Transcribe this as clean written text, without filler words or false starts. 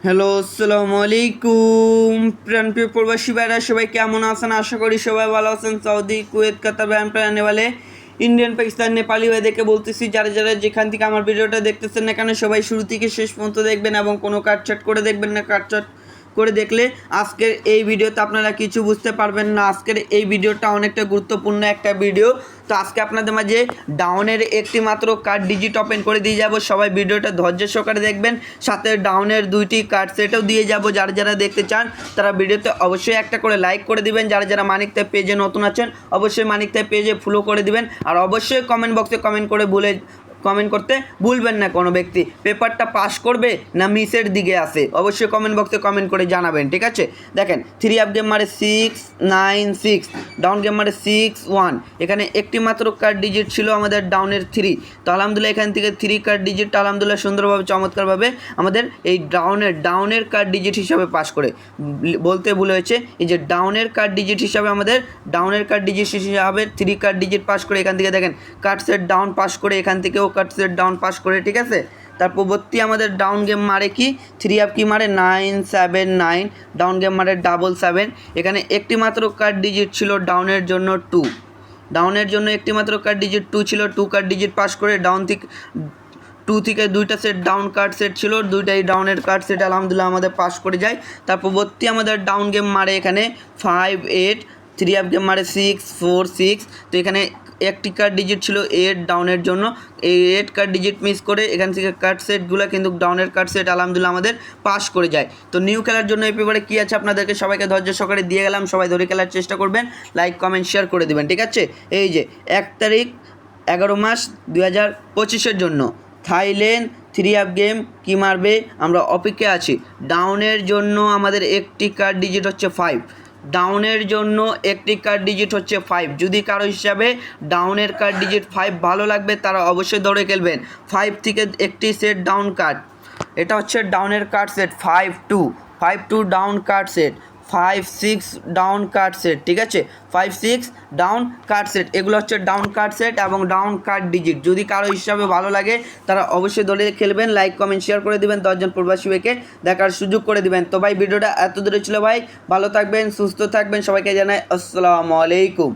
Hello, আসসালামু আলাইকুম। প্রাণপ্রিয় প্রবাসী ভাইরা সবাই কেমন আছেন? আশা করি সবাই ভালো আছেন। সৌদি, কুয়েত, কাতার ব্যান প্রাণে वाले ইন্ডিয়ান, পাকিস্তান, নেপালি ভাইদেরকে বলতেছি, যারা যারা যেখান থেকে আমার ভিডিওটা দেখতেছেন না কেন, সবাই শুরু থেকে শেষ পর্যন্ত দেখবেন এবং কোনো কাটছাট করে দেখবেন না। কাটছাট করে দেখলে আজকের এই ভিডিওতে আপনারা কিছু বুঝতে পারবেন না। আজকের এই ভিডিওটা অনেকটা গুরুত্বপূর্ণ একটা ভিডিও। তো আজকে আপনাদের মাঝে ডাউনের একটি মাত্র কার্ড ডিজিট ওপেন করে দিয়ে যাব। সবাই ভিডিওটা ধৈর্য সহকারে দেখবেন, সাথে ডাউনের দুইটি কার্ড সেটাও দিয়ে যাব। যারা যারা দেখতে চান তারা ভিডিওতে অবশ্যই একটা করে লাইক করে দিবেন। যারা যারা মানিক তাই পেজে নতুন আছেন অবশ্যই মানিক তাই পেজে ফলো করে দিবেন। আর অবশ্যই কমেন্ট বক্সে কমেন্ট করতে ভুলবেন না কোনো ব্যক্তি পেপারটা পাস করবে না মিসের দিকে আছে, অবশ্যই কমেন্ট বক্সে কমেন্ট করে জানাবেন, ঠিক আছে? দেখেন 3 আপ গেম মারে 696, ডাউন গেম মারে 61। এখানে একটি মাত্র কার্ড ডিজিট ছিল আমাদের ডাউনের 3। তো আলহামদুলিল্লাহ এখান থেকে 3 কার্ড ডিজিট আলহামদুলিল্লাহ সুন্দরভাবে চমৎকারভাবে আমাদের এই ডাউনের কার্ড ডিজিট হিসাবে পাস করে। বলতে ভুল হয়েছে, এই যে ডাউনের কার্ড ডিজিট হিসাবে আমাদের ডাউনের কার্ড ডিজিট হিসাবে 3 কার্ড ডিজিট পাস করে। এখান থেকে দেখেন কার্ড সেট ডাউন পাস করে, এখান থেকেও কার্ড সেট ডাউন পাস করে, ঠিক আছে? তার পরবর্তী আমাদের ডাউন গেম মারে কি 3 আপ কি মারে 979, ডাউন গেম মারে 777। এখানে একটি মাত্র কার্ড ডিজিট ছিল ডাউনের জন্য 2। ডাউনের জন্য একটি মাত্র কার্ড ডিজিট 2 ছিল, 2 কার্ড ডিজিট পাস করে। ডাউন থেকে 2 থেকে দুইটা সেট ডাউন কার্ড সেট ছিল, দুইটাই ডাউনের কার্ড সেট আলহামদুলিল্লাহ আমাদের পাস করে যায়। তার পরবর্তী আমাদের ডাউন গেম মারে এখানে 58, 3 আপ গেম মারে 646। তো এখানে একটি কার্ড ডিজিট ছিল 8 ডাউনের জন্য, এই 8 কার্ড ডিজিট মিস করে এখান থেকে কার্ড সেটগুলো কিন্তু ডাউনের কার্ড সেট আলহামদুলিল্লাহ আমাদের পাস করে যায়। তো নিউ খেলার জন্য এই পেপারে কী আছে আপনাদেরকে সবাইকে ধৈর্য সহকারে দিয়ে গেলাম। সবাই ধরে খেলার চেষ্টা করবেন, লাইক কমেন্ট শেয়ার করে দেবেন, ঠিক আছে? এই যে 1 তারিখ 11 মাস 2025 জন্য থাইল্যান্ড 3 আপ গেম কি মারবে আমরা অপেক্ষায় আছি। ডাউনের জন্য আমাদের একটি কার্ড ডিজিট হচ্ছে 5। ডাউনের জন্য একটি কার্ড ডিজিট হচ্ছে 5। যদি কারো হিসাবে ডাউনের কার্ড ডিজিট 5 ভালো লাগবে তারা অবশ্যই দৌড়ে খেলবেন। 5 থেকে একটি সেট ডাউন কার্ড, এটা হচ্ছে ডাউনের card set 5-2 down card set, 5-6 down card set, ঠিক আছে? 5-6 ডাউন কার্ড সেট, এগুলো হচ্ছে ডাউন কার্ড সেট এবং ডাউন কার্ড ডিজিট। যদি কারো হিসাবে ভালো লাগে তারা অবশ্যই দলে খেলবেন, লাইক কমেন্ট শেয়ার করে দিবেন, 10 জন প্রবাসী ভাইকে দেখার সুযোগ করে দিবেন। তো ভাই ভিডিওটা এত দূরে ছিল ভাই, ভালো থাকবেন, সুস্থ থাকবেন, সবাইকে জানাই আসসালামু আলাইকুম।